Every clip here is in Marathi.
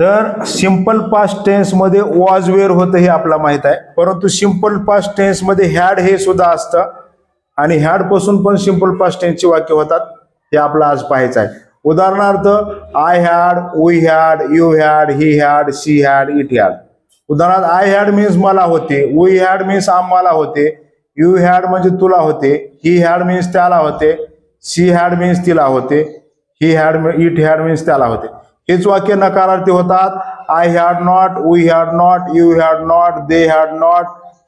तर सिंपल पास्ट टेन्स मध्ये वॉज वेअर होतं हे आपल्याला माहित आहे, परंतु सिंपल पास्ट टेन्स मध्ये हॅड हे सुद्धा असतं आणि हॅड पासून पण सिंपल पास्ट टेन्सची वाक्य होतात, हे आपलं आज पाहायचं आहे. उदाहरणार्थ I had, we had, you had, he had, she had, it had. उदाहरणार्थ आय हॅड मीन्स मला होते, वी हॅड मीन्स आम्हाला होते, यू हॅड म्हणजे तुला होते, ही हॅड मीन्स त्याला होते, शी हॅड मीन्स तिला होते, he had it had means त्याला होते. हेच वाक्य नकारार्थी होतात. I had not, we had not, you had not, they had not,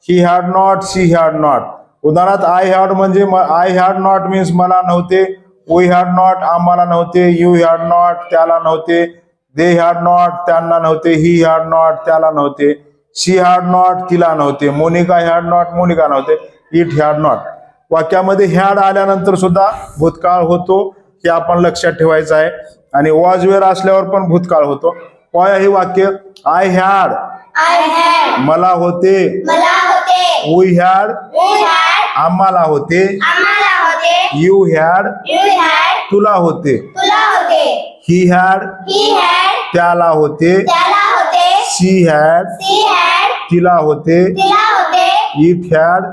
he had not, she had not. उदाहरणार्थ आय हॅड म्हणजे आय हॅड नॉट मीन्स मला नव्हते, वी हॅड नॉट आम्हाला नव्हते, यू हॅड नॉट त्याला नव्हते, दे हॅड नॉट त्यांना नव्हते, ही हॅड नॉट त्याला नव्हते, शी हॅड नॉट तिला नव्हते, मोनिका हॅड नॉट मोनिका नव्हते, इट हॅड नॉट. वाक्यामध्ये हॅड आल्यानंतर सुद्धा भूतकाळ होतो, हे आपण लक्षात ठेवायचं आहे. आणि वॉज वेअर असल्यावर पण भूतकाळ होतो. पाहूया हे वाक्य. आय हॅड मला होते, वी हॅड आम्हाला होते, यू हॅड तुला होते, ही हॅड त्याला होते, शी हॅड तिला होते, इट हॅड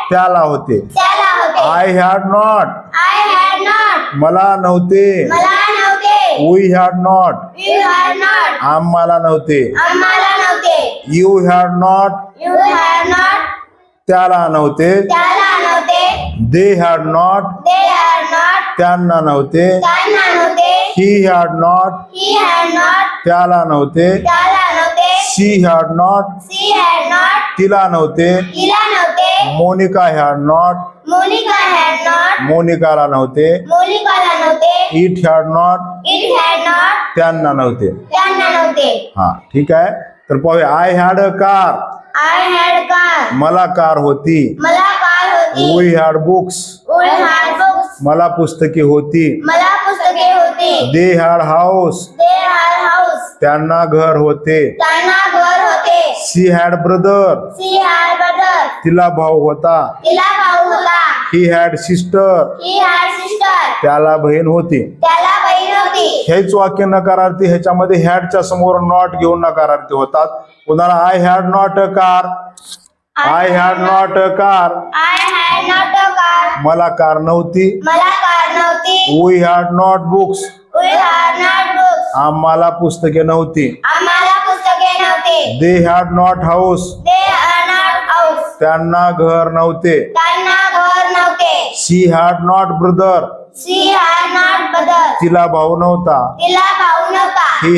त्याला होते. आय हॅड नॉट मला नव्हते, वी हॅड नॉट आम्हाला नव्हते, यू हॅड नॉट त्याला नव्हते, दे हॅड नॉट त्यांना नव्हते, ही हॅड नॉट त्याला नव्हते, शी हॅड नॉट तिला नव्हते, मोनिका हॅड नॉट मोनिकाला नव्हते, इट हॅड नॉट त्यांना नव्हते. हा ठीक आहे. तर पाहूया. आय हॅड अ कार मला कार होती, वी हॅड बुक्स मला पुस्तके होती, दे हॅड हाऊस त्यांना घर होते, शी हॅड ब्रदर तिला भाऊ होता, ही हॅड सिस्टर त्याला बहीण होती. हेच वाक्य नकारार्थी. ह्याच्यामध्ये हॅडच्या समोर नॉट घेऊन नकारार्थी होतात. उदाहरण I had not a car, I had not a car मला कार नव्हती, वी हॅड नॉट बुक्स आम्हाला पुस्तके नव्हती, दे हॅड नॉट हाऊस त्यांना घर नव्हते, शी हॅड नॉट ब्रदर तिला भाऊ नव्हता, ही